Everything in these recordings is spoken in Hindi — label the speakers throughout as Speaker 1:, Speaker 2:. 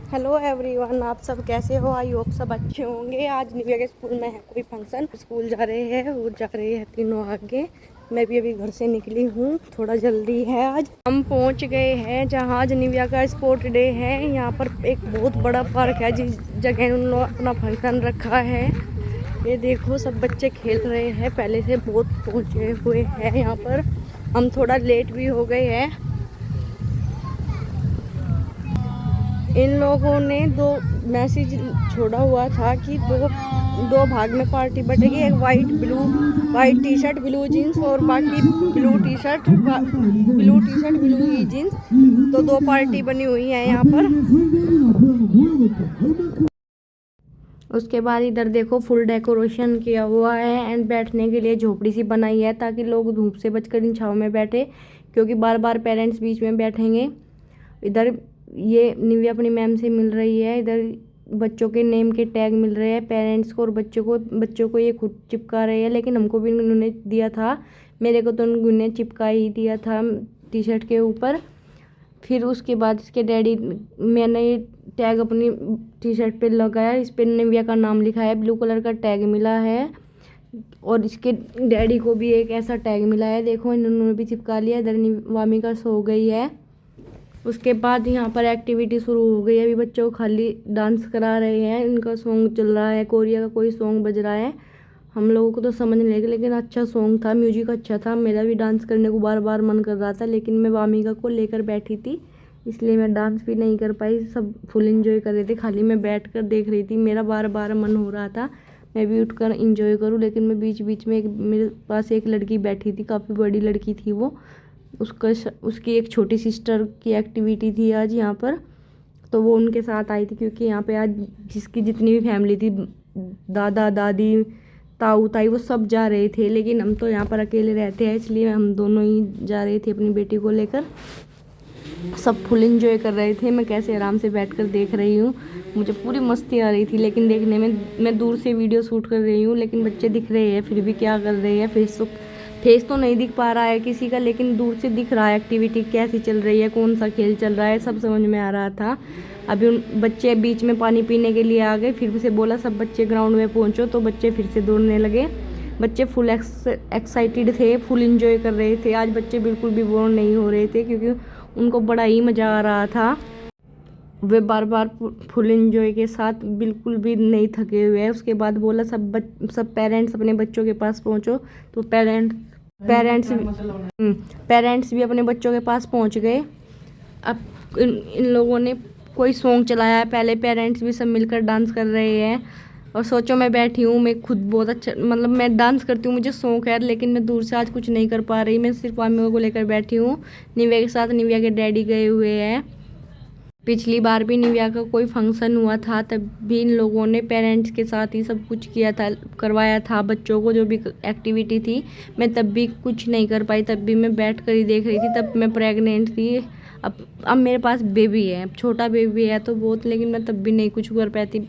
Speaker 1: हेलो एवरीवन, आप सब कैसे हो? आई होप सब अच्छे होंगे। आज निव्या के स्कूल में है कोई फंक्शन, स्कूल जा रहे हैं, वो जा रहे हैं तीनों आगे। मैं भी अभी घर से निकली हूँ, थोड़ा जल्दी है। आज हम पहुँच गए हैं जहाँ आज निव्या का स्पोर्ट डे है। यहाँ पर एक बहुत बड़ा पार्क है जिस जगह उन्होंने अपना फंक्शन रखा है। ये देखो, सब बच्चे खेल रहे हैं, पहले से बहुत पहुँचे हुए हैं यहाँ पर। हम थोड़ा लेट भी हो गए हैं। इन लोगों ने दो मैसेज छोड़ा हुआ था कि दो भाग में पार्टी बटेगी। एक white T shirt blue jeans और बाकी ब्लू टी शर्ट ब्लू ही जीन्स। तो दो पार्टी बनी हुई है यहाँ पर। उसके बाद इधर देखो, फुल डेकोरेशन किया हुआ है एंड बैठने के लिए झोपड़ी सी बनाई है ताकि लोग धूप से बचकर इन छाँव में बैठे, क्योंकि बार बार पेरेंट्स बीच में बैठेंगे। इधर ये निव्या अपनी मैम से मिल रही है। इधर बच्चों के नेम के टैग मिल रहे हैं पेरेंट्स को, और बच्चों को ये खुद चिपका रहे हैं, लेकिन हमको भी उन्होंने दिया था। मेरे को तो उन्होंने चिपका ही दिया था टी शर्ट के ऊपर। फिर उसके बाद इसके डैडी, मैंने ये टैग अपनी टी शर्ट पे लगाया, इस पर निव्या का नाम लिखा है, ब्लू कलर का टैग मिला है। और इसके डैडी को भी एक ऐसा टैग मिला है, देखो इन्होंने भी चिपका लिया। इधर वामी का सो गई है। उसके बाद यहाँ पर एक्टिविटी शुरू हो गई है। अभी बच्चों को खाली डांस करा रहे हैं, इनका सॉन्ग चल रहा है, कोरिया का कोई सॉन्ग बज रहा है। हम लोगों को तो समझ नहीं लगा, लेकिन अच्छा सॉन्ग था, म्यूजिक अच्छा था। मेरा भी डांस करने को बार बार मन कर रहा था, लेकिन मैं वामिका को लेकर बैठी थी, इसलिए मैं डांस भी नहीं कर पाई। सब फुल इंजॉय कर रहे थे, खाली मैं बैठ कर देख रही थी। मेरा बार बार मन हो रहा था मैं भी उठकर इंजॉय करूँ, लेकिन मैं बीच बीच में मेरे पास एक लड़की बैठी थी, काफ़ी बड़ी लड़की थी वो। उसकी एक छोटी सिस्टर की एक्टिविटी थी आज यहाँ पर, तो वो उनके साथ आई थी, क्योंकि यहाँ पे आज जिसकी जितनी भी फैमिली थी, दादा दादी ताऊ ताई, वो सब जा रहे थे। लेकिन हम तो यहाँ पर अकेले रहते हैं, इसलिए हम दोनों ही जा रहे थे अपनी बेटी को लेकर। सब फुल एंजॉय कर रहे थे, मैं कैसे आराम से बैठकर देख रही हूँ। मुझे पूरी मस्ती आ रही थी, लेकिन देखने में मैं दूर से वीडियो शूट कर रही हूँ, लेकिन बच्चे दिख रहे हैं, फिर भी क्या कर रहे हैं। फेस तो नहीं दिख पा रहा है किसी का, लेकिन दूर से दिख रहा है एक्टिविटी कैसी चल रही है, कौन सा खेल चल रहा है, सब समझ में आ रहा था। अभी उन बच्चे बीच में पानी पीने के लिए आ गए, फिर से बोला सब बच्चे ग्राउंड में पहुंचो, तो बच्चे फिर से दौड़ने लगे। बच्चे फुल एक्साइटेड थे, फुल इंजॉय कर रहे थे। आज बच्चे बिल्कुल भी बोर नहीं हो रहे थे, क्योंकि उनको बड़ा ही मज़ा आ रहा था। वे बार बार फुल एंजॉय के साथ बिल्कुल भी नहीं थके हुए हैं। उसके बाद बोला सब पेरेंट्स अपने बच्चों के पास पहुंचो, तो पेरेंट्स भी अपने बच्चों के पास पहुंच गए। अब इन लोगों ने कोई सॉन्ग चलाया है, पहले पेरेंट्स भी सब मिलकर डांस कर रहे हैं। और सोचो, मैं बैठी हूँ, मैं खुद बहुत अच्छा, मतलब मैं डांस करती हूँ, मुझे शौक है, लेकिन मैं दूर से आज कुछ नहीं कर पा रही। मैं सिर्फ वामिका को लेकर बैठी हूँ। निव्या के साथ निव्या के डैडी गए हुए हैं। पिछली बार भी निव्या का कोई फंक्शन हुआ था, तब भी इन लोगों ने पेरेंट्स के साथ ही सब कुछ किया था, करवाया था बच्चों को जो भी एक्टिविटी थी। मैं तब भी कुछ नहीं कर पाई, तब भी मैं बैठ कर ही देख रही थी। तब मैं प्रेग्नेंट थी। अब मेरे पास बेबी है, छोटा बेबी है तो बहुत, लेकिन मैं तब भी नहीं कुछ कर पाती।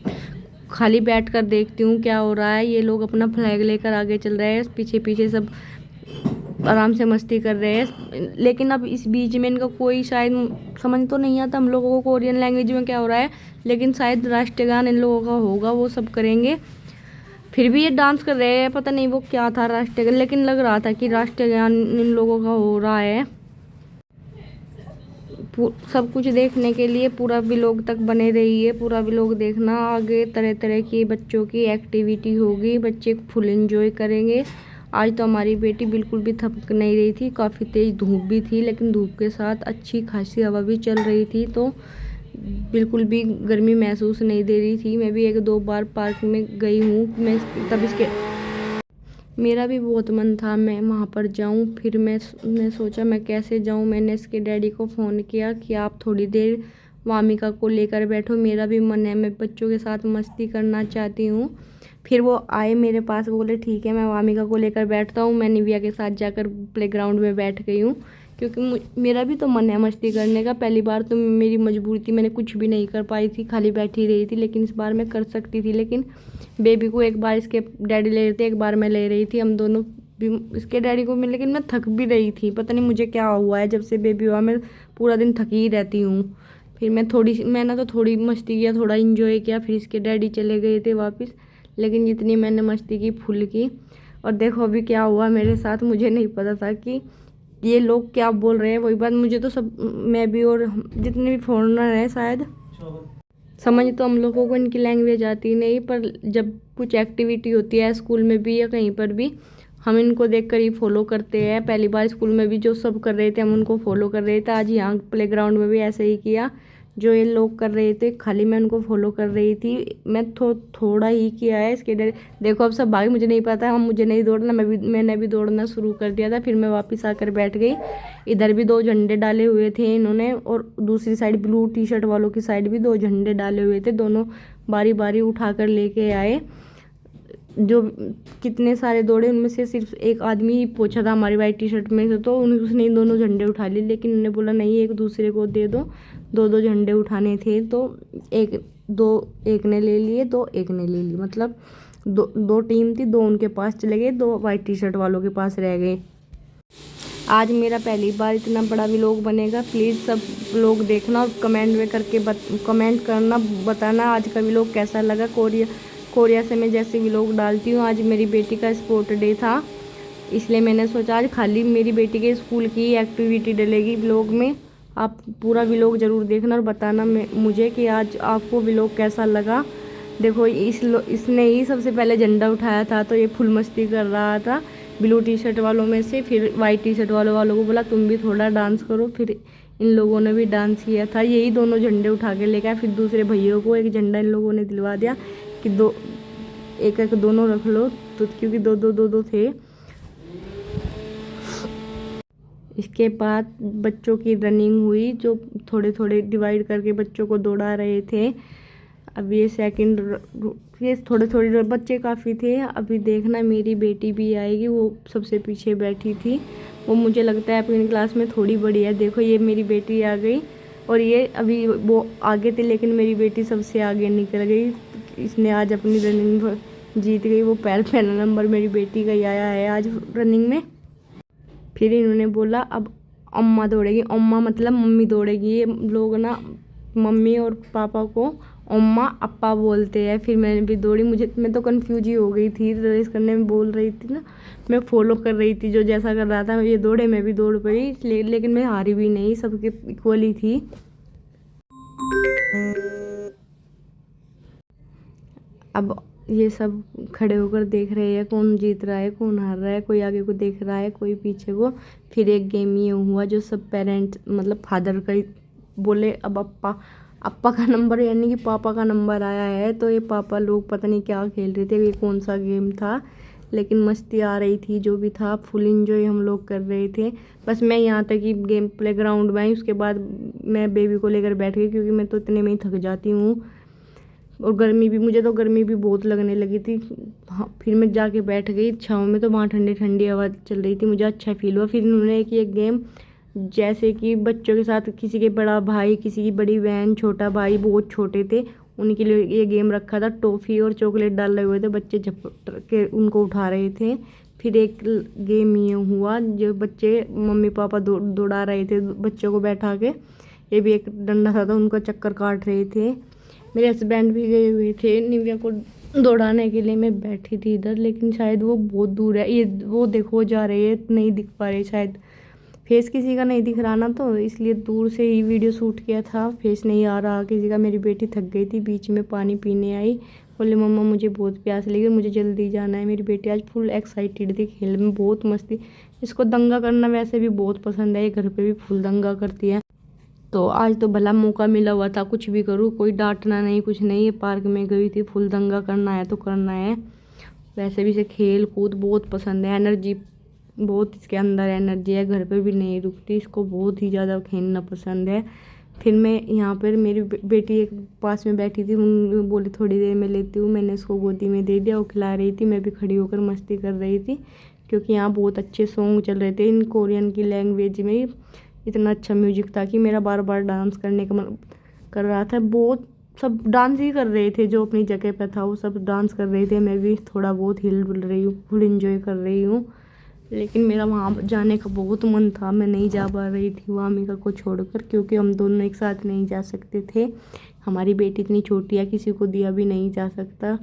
Speaker 1: खाली बैठ कर देखती हूँ क्या हो रहा है। ये लोग अपना फ्लैग लेकर आगे चल रहे हैं, पीछे पीछे सब आराम से मस्ती कर रहे हैं। लेकिन अब इस बीच में इनका कोई शायद समझ तो नहीं आता हम लोगों को कोरियन लैंग्वेज में क्या हो रहा है, लेकिन शायद राष्ट्रीय गान इन लोगों का होगा, वो सब करेंगे। फिर भी ये डांस कर रहे हैं, पता नहीं वो क्या था राष्ट्रीय गान, लेकिन लग रहा था कि राष्ट्रीय गान इन लोगों का हो रहा है। सब कुछ देखने के लिए पूरा व्लॉग तक बने रहिए, पूरा व्लॉग देखना। आगे तरह तरह की बच्चों की एक्टिविटी होगी, बच्चे फुल एंजॉय करेंगे। आज तो हमारी बेटी बिल्कुल भी थक नहीं रही थी, काफ़ी तेज़ धूप भी थी, लेकिन धूप के साथ अच्छी खासी हवा भी चल रही थी, तो बिल्कुल भी गर्मी महसूस नहीं दे रही थी। मैं भी एक दो बार पार्क में गई हूँ, मेरा भी बहुत मन था मैं वहाँ पर जाऊँ। फिर मैं सोचा मैं कैसे जाऊँ। मैंने इसके डैडी को फ़ोन किया कि आप थोड़ी देर वामिका को लेकर बैठो, मेरा भी मन है, मैं बच्चों के साथ मस्ती करना चाहती हूँ। फिर वो आए मेरे पास, बोले ठीक है मैं वामिका को लेकर बैठता हूँ। मैं निव्या के साथ जाकर प्लेग्राउंड में बैठ गई हूँ, क्योंकि मेरा भी तो मन है मस्ती करने का। पहली बार तो मेरी मजबूरी थी, मैंने कुछ भी नहीं कर पाई थी, खाली बैठी रही थी, लेकिन इस बार मैं कर सकती थी। लेकिन बेबी को एक बार इसके डैडी ले रहे थे, एक बार मैं ले रही थी, हम दोनों भी इसके डैडी को मिले। लेकिन मैं थक भी रही थी, पता नहीं मुझे क्या हुआ है, जब से बेबी हुआ मैं पूरा दिन थकी ही रहती हूँ। फिर मैंने तो थोड़ी मस्ती किया, थोड़ा इन्जॉय किया। फिर इसके डैडी चले गए थे वापस, लेकिन जितनी मैंने मस्ती की फुल की। और देखो अभी क्या हुआ मेरे साथ, मुझे नहीं पता था कि ये लोग क्या बोल रहे हैं। वही बात, मुझे तो सब, मैं भी और जितने भी फॉरेनर हैं शायद, समझ तो हम लोगों को इनकी लैंग्वेज आती नहीं, पर जब कुछ एक्टिविटी होती है स्कूल में भी या कहीं पर भी, हम इनको देखकर ही फॉलो करते हैं। पहली बार स्कूल में भी जो सब कर रहे थे हम उनको फॉलो कर रहे थे। आज यहाँ प्लेग्राउंड में भी ऐसे ही किया, जो ये लोग कर रहे थे खाली मैं उनको फॉलो कर रही थी। मैं थोड़ा ही किया है इसके डर। देखो अब सब भागे, मुझे नहीं पता, हम मुझे नहीं दौड़ना, मैंने भी दौड़ना शुरू कर दिया था। फिर मैं वापस आकर बैठ गई। इधर भी 2 झंडे डाले हुए थे इन्होंने, और दूसरी साइड ब्लू टी शर्ट वालों की साइड भी 2 झंडे डाले हुए थे। दोनों बारी बारी उठाकर लेके आए। जो कितने सारे दौड़े, उनमें से सिर्फ एक आदमी ही पहुंचा था हमारी वाइट टी शर्ट में से, तो उसने इन दोनों झंडे उठा लिए। लेकिन उन्होंने बोला नहीं, एक दूसरे को दे दो, 2 झंडे उठाने थे। तो एक ने ले लिए, 2 एक ने ले लिए, मतलब 2 टीम थी, 2 उनके पास चले गए, 2 वाइट टी शर्ट वालों के पास रह गए। आज मेरा पहली बार इतना बड़ा व्लॉग बनेगा। प्लीज़ सब लोग देखना और कमेंट में करके कमेंट करना, बताना आज का व्लॉग कैसा लगा। कोरिया से मैं जैसे व्लॉग डालती हूँ। आज मेरी बेटी का स्पोर्ट डे था, इसलिए मैंने सोचा आज खाली मेरी बेटी के स्कूल की एक्टिविटी डलेगी व्लॉग में। आप पूरा व्लॉग ज़रूर देखना और बताना मुझे कि आज आपको व्लॉग कैसा लगा। देखो इसने ही सबसे पहले झंडा उठाया था, तो ये फुल मस्ती कर रहा था ब्लू टी शर्ट वालों में से। फिर वाइट टी शर्ट वालों को बोला तुम भी थोड़ा डांस करो, फिर इन लोगों ने भी डांस किया था। यही दोनों झंडे उठा के लेके आए। फिर दूसरे भैया को एक झंडा इन लोगों ने दिलवा दिया कि एक दोनों रख लो, तो क्योंकि दो थे। इसके बाद बच्चों की रनिंग हुई, जो थोड़े थोड़े डिवाइड करके बच्चों को दौड़ा रहे थे। अब ये थोड़े थोड़े बच्चे काफ़ी थे। अभी देखना मेरी बेटी भी आएगी, वो सबसे पीछे बैठी थी। वो मुझे लगता है अपनी क्लास में थोड़ी बड़ी है। देखो ये मेरी बेटी आ गई, और ये अभी वो आगे थी लेकिन मेरी बेटी सबसे आगे निकल गई। इसने आज अपनी रनिंग जीत गई। वो पहला नंबर मेरी बेटी का ही आया है आज रनिंग में। फिर इन्होंने बोला अब अम्मा दौड़ेगी। अम्मा मतलब मम्मी दौड़ेगी। ये लोग ना मम्मी और पापा को अम्मा अप्पा बोलते हैं। फिर मैंने भी दौड़ी। मैं तो कंफ्यूज ही हो गई थी, रेस करने में बोल रही थी ना, मैं फॉलो कर रही थी जो जैसा कर रहा था। ये दौड़े, मैं भी दौड़ पड़ी, लेकिन मैं हारी भी नहीं, सबके इक्वल ही थी। अब ये सब खड़े होकर देख रहे हैं कौन जीत रहा है कौन हार रहा है। कोई आगे को देख रहा है, कोई पीछे को। फिर एक गेम ये हुआ जो सब पेरेंट्स मतलब फादर का ही बोले अब अप्पा का नंबर यानी कि पापा का नंबर आया है। तो ये पापा लोग पता नहीं क्या खेल रहे थे, ये कौन सा गेम था, लेकिन मस्ती आ रही थी। जो भी था फुल एंजॉय हम लोग कर रहे थे। बस मैं यहाँ तक ही गेम प्लेग्राउंड में आई, उसके बाद मैं बेबी को लेकर बैठ गई, क्योंकि मैं तो इतने में ही थक जाती हूँ। और मुझे तो गर्मी भी बहुत लगने लगी थी। हाँ, फिर मैं जाके बैठ गई छाँव में, तो वहाँ ठंडी ठंडी हवा चल रही थी, मुझे अच्छा फील हुआ। फिर उन्होंने एक गेम जैसे कि बच्चों के साथ किसी के बड़ा भाई, किसी की बड़ी बहन, छोटा भाई बहुत छोटे थे, उनके लिए ये गेम रखा था। टॉफ़ी और चॉकलेट डाले हुए थे, बच्चे झपट के उनको उठा रहे थे। फिर एक गेम ये हुआ जो बच्चे मम्मी पापा दौड़ा रहे थे बच्चों को बैठा के। ये भी एक डंडा था, तो उनका चक्कर काट रहे थे। मेरे हस्बैंड भी गए हुए थे निव्या को दौड़ाने के लिए। मैं बैठी थी इधर, लेकिन शायद वो बहुत दूर है। ये वो देखो जा रहे हैं, नहीं दिख पा रहे, शायद फेस किसी का नहीं दिख रहा ना, तो इसलिए दूर से ही वीडियो शूट किया था। फेस नहीं आ रहा किसी का। मेरी बेटी थक गई थी, बीच में पानी पीने आई, बोले मम्मा मुझे बहुत प्यास लगी, मुझे जल्दी जाना है। मेरी बेटी आज फुल एक्साइटेड थी, खेल में बहुत मस्ती। इसको दंगा करना वैसे भी बहुत पसंद है, ये घर पे भी फुल दंगा करती है। तो आज तो भला मौका मिला हुआ था, कुछ भी करूँ, कोई डांटना नहीं कुछ नहीं। ये पार्क में गई थी, फुल दंगा करना है तो करना है। वैसे भी इसे खेल कूद बहुत पसंद है, एनर्जी बहुत इसके अंदर एनर्जी है, घर पे भी नहीं रुकती, इसको बहुत ही ज़्यादा खेलना पसंद है। फिर मैं यहाँ पर मेरी बेटी एक पास में बैठी थी, उन बोली थोड़ी देर में लेती हूँ। मैंने उसको गोदी में दे दिया, वो खिला रही थी, मैं भी खड़ी होकर मस्ती कर रही थी, क्योंकि यहाँ बहुत अच्छे सॉन्ग चल रहे थे इन कोरियन की लैंग्वेज में। इतना अच्छा म्यूजिक था कि मेरा बार बार डांस करने का मन कर रहा था। बहुत सब डांस ही कर रहे थे, जो अपनी जगह पे था वो सब डांस कर रहे थे। मैं भी थोड़ा बहुत हिल डुल रही हूँ, फुल एंजॉय कर रही हूँ। लेकिन मेरा वहाँ जाने का बहुत मन था, मैं नहीं जा पा रही थी वहाँ अमिका को छोड़कर, क्योंकि हम दोनों एक साथ नहीं जा सकते थे। हमारी बेटी इतनी छोटी है, किसी को दिया भी नहीं जा सकता,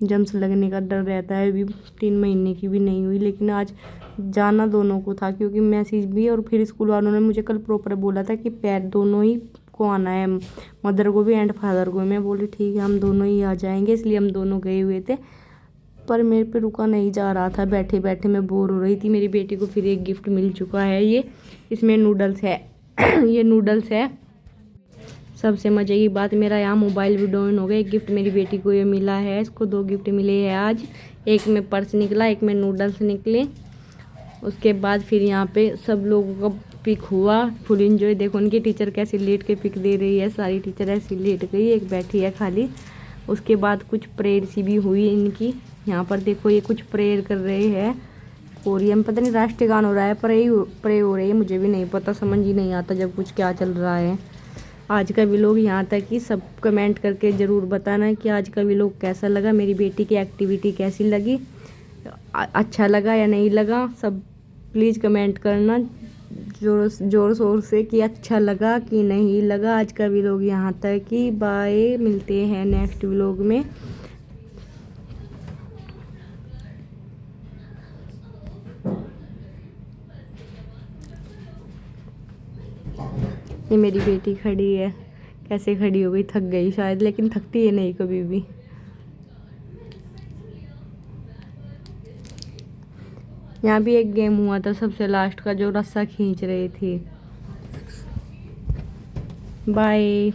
Speaker 1: जम्स लगने का डर रहता है। अभी 3 महीने की भी नहीं हुई, लेकिन आज जाना दोनों को था, क्योंकि मैसेज भी और फिर स्कूल वालों ने मुझे कल प्रॉपर बोला था कि पैर दोनों ही को आना है, मदर को भी एंड फादर को। मैं बोली ठीक है हम दोनों ही आ जाएंगे, इसलिए हम दोनों गए हुए थे। पर मेरे पे रुका नहीं जा रहा था, बैठे बैठे मैं बोर हो रही थी। मेरी बेटी को फिर एक गिफ्ट मिल चुका है, ये इसमें नूडल्स है ये नूडल्स है। सबसे मज़े की बात, मेरा यहाँ मोबाइल भी डाउन हो गया। एक गिफ्ट मेरी बेटी को ये मिला है, इसको 2 गिफ्ट मिले हैं आज। एक में पर्स निकला, एक में नूडल्स निकले। उसके बाद फिर यहाँ पे सब लोगों का पिक हुआ, फुल एंजॉय। देखो उनकी टीचर कैसे लेट के पिक दे रही है, सारी टीचर ऐसी लेट गई, एक बैठी है खाली। उसके बाद कुछ प्रेयर सी भी हुई इनकी। यहाँ पर देखो ये कुछ प्रेयर कर रहे हैं, कोरियन पता नहीं राष्ट्रीय गान हो रहा है, प्रे हो रही है, मुझे भी नहीं पता, समझ ही नहीं आता जब कुछ क्या चल रहा है। आज का व्लॉग यहाँ तक ही। सब कमेंट करके ज़रूर बताना कि आज का व्लॉग कैसा लगा, मेरी बेटी की एक्टिविटी कैसी लगी, अच्छा लगा या नहीं लगा। सब प्लीज़ कमेंट करना जोर शोर से कि अच्छा लगा कि नहीं लगा। आज का व्लॉग यहाँ तक ही, बाय, मिलते हैं नेक्स्ट व्लॉग में। ये मेरी बेटी खड़ी है, कैसे खड़ी हो गई, थक गई शायद, लेकिन थकती है नहीं कभी भी। यहाँ भी एक गेम हुआ था सबसे लास्ट का, जो रस्सा खींच रही थी। बाय।